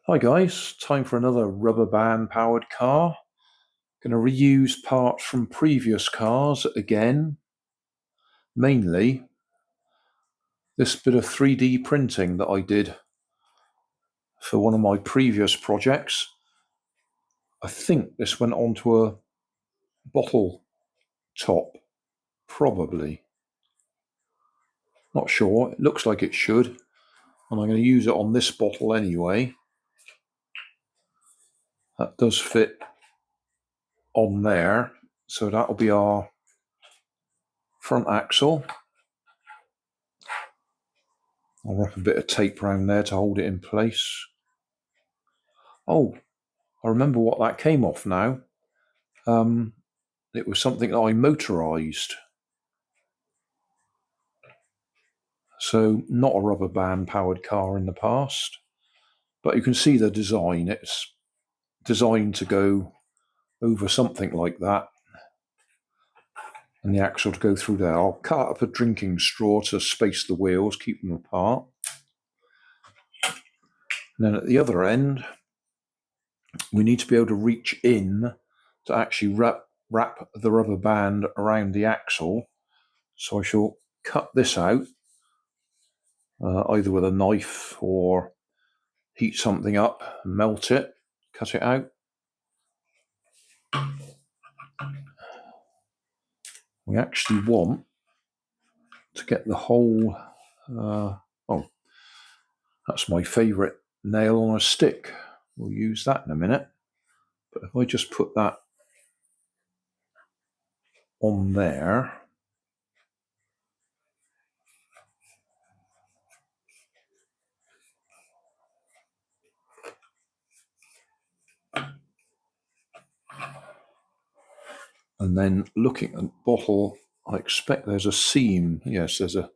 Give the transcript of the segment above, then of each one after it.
Hi guys, time for another rubber band powered car. Going to reuse parts from previous cars again. Mainly this bit of 3D printing that I did for one of my previous projects. I think this went onto a bottle top, probably. Not sure, it looks like it should. And I'm going to use it on this bottle anyway. That does fit on there, so that'll be our front axle. I'll wrap a bit of tape around there to hold it in place. Oh, I remember what that came off now. It was something that I motorised. So not a rubber band powered car in the past. But you can see the design. It's designed to go over something like that. And the axle to go through there. I'll cut up a drinking straw to space the wheels, keep them apart. And then at the other end, we need to be able to reach in to actually wrap the rubber band around the axle. So I shall cut this out, either with a knife or heat something up, melt it, cut it out. We actually want to get the whole, oh, that's my favourite nail on a stick. We'll use that in a minute. But if I just put that on there, and then looking at the bottle, I expect there's a seam. Yes, there's a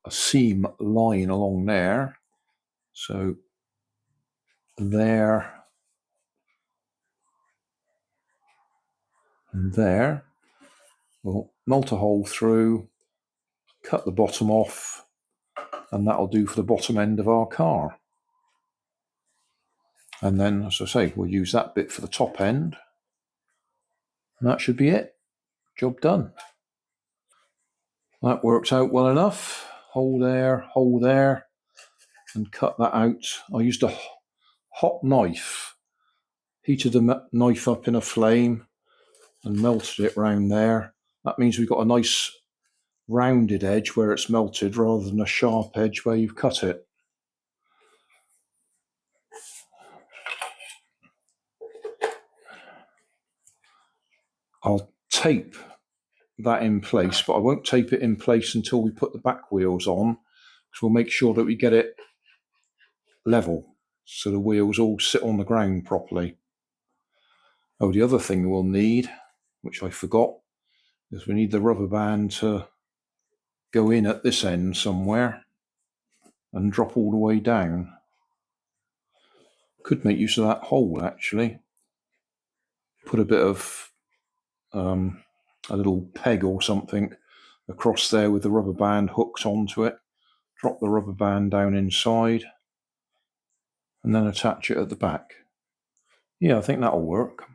seam line along there. So there and there. We'll melt a hole through, cut the bottom off, and that'll do for the bottom end of our car. And then, as I say, we'll use that bit for the top end. And that should be it. Job done. That worked out well enough. Hole there, and cut that out. I used a hot knife, heated the knife up in a flame and melted it round there. That means we've got a nice rounded edge where it's melted rather than a sharp edge where you've cut it. I'll tape that in place, but I won't tape it in place until we put the back wheels on, because we'll make sure that we get it level so the wheels all sit on the ground properly. Oh, the other thing we'll need, which I forgot, is we need the rubber band to go in at this end somewhere and drop all the way down. Could make use of that hole actually. Put a bit of a little peg or something across there with the rubber band hooked onto it. Drop the rubber band down inside and then attach it at the back. Yeah, I think that'll work.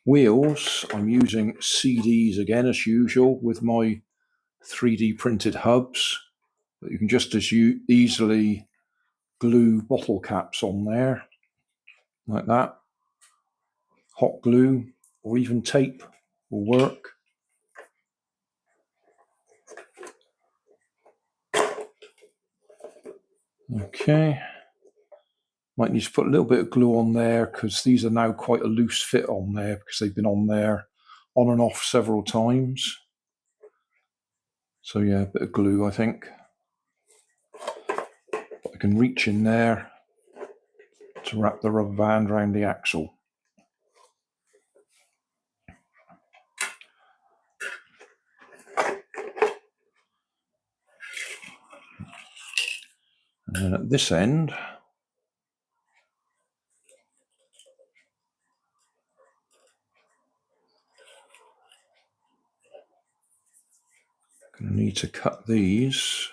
Wheels, I'm using CDs again as usual with my 3D printed hubs, but you can just as easily glue bottle caps on there like that. Hot glue or even tape will work. Okay, might need to put a little bit of glue on there because these are now quite a loose fit on there because they've been on there on and off several times. So yeah, a bit of glue I think. But I can reach in there to wrap the rubber band around the axle. And then at this end, Going to need to cut these.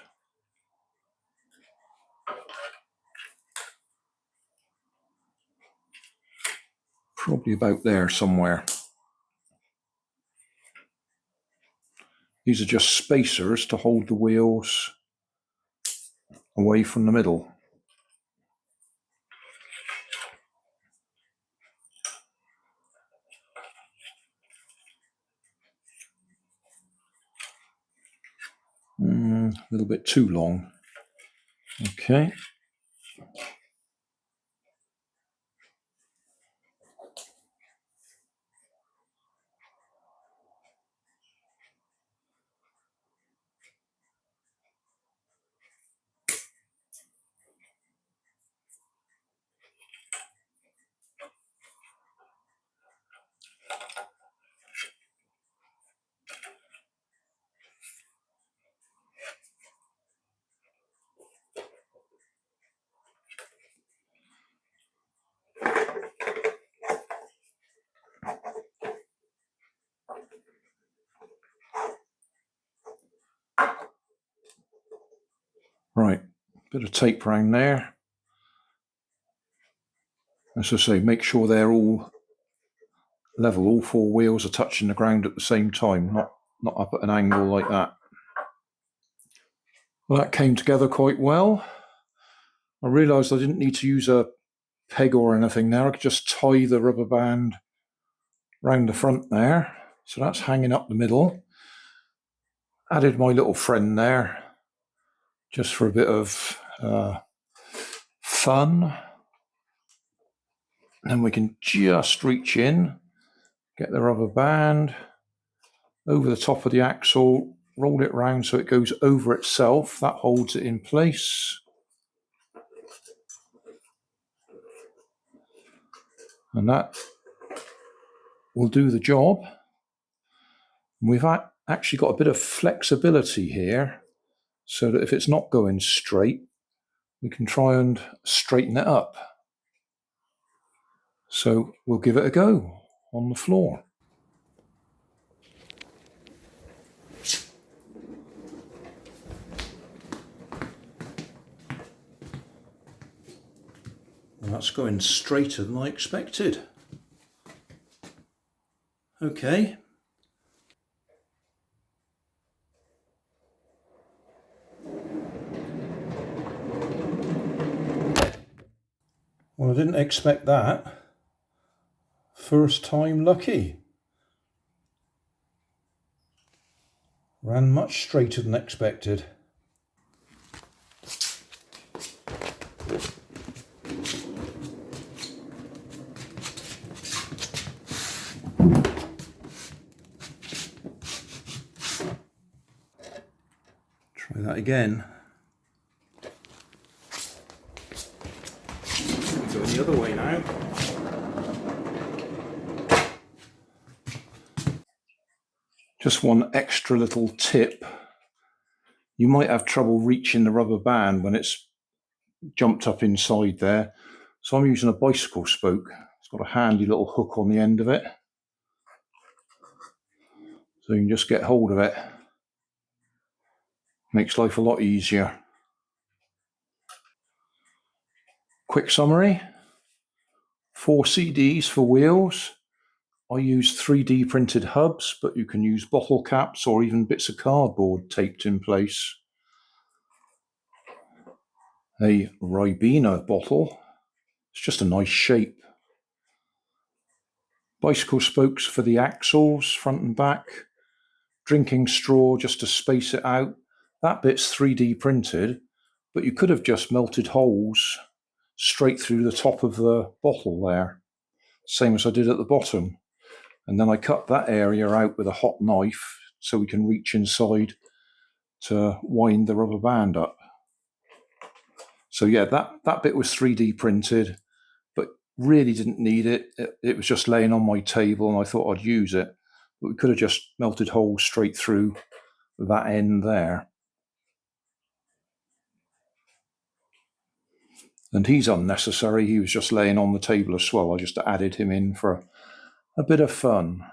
Probably about there somewhere. These are just spacers to hold the wheels away from the middle. A little bit too long. Okay. Right, bit of tape around there. As I say, make sure they're all level, all four wheels are touching the ground at the same time, not up at an angle like that. Well, that came together quite well. I realised I didn't need to use a peg or anything there. I could just tie the rubber band round the front there. So that's hanging up the middle. Added my little friend there, just for a bit of fun. And we can just reach in, get the rubber band over the top of the axle, roll it round so it goes over itself. That holds it in place. And that will do the job. We've actually got a bit of flexibility here, so that if it's not going straight, we can try and straighten it up. So we'll give it a go on the floor. Well, that's going straighter than I expected. Okay. Well, I didn't expect that. First time lucky. Ran much straighter than expected. Try that again. Go the other way now. Just one extra little tip. You might have trouble reaching the rubber band when it's jumped up inside there. So I'm using a bicycle spoke. It's got a handy little hook on the end of it. So you can just get hold of it. Makes life a lot easier. Quick summary. 4 CDs for wheels. I used 3D printed hubs, but you can use bottle caps or even bits of cardboard taped in place. A Ribena bottle. It's just a nice shape. Bicycle spokes for the axles, front and back. Drinking straw just to space it out. That bit's 3D printed, but you could have just melted holes straight through the top of the bottle there, same as I did at the bottom. And then I cut that area out with a hot knife so we can reach inside to wind the rubber band up. So yeah, that bit was 3D printed, but really didn't need it. It was just laying on my table and I thought I'd use it. But we could have just melted holes straight through that end there. And he's unnecessary. He was just laying on the table as well. I just added him in for a bit of fun.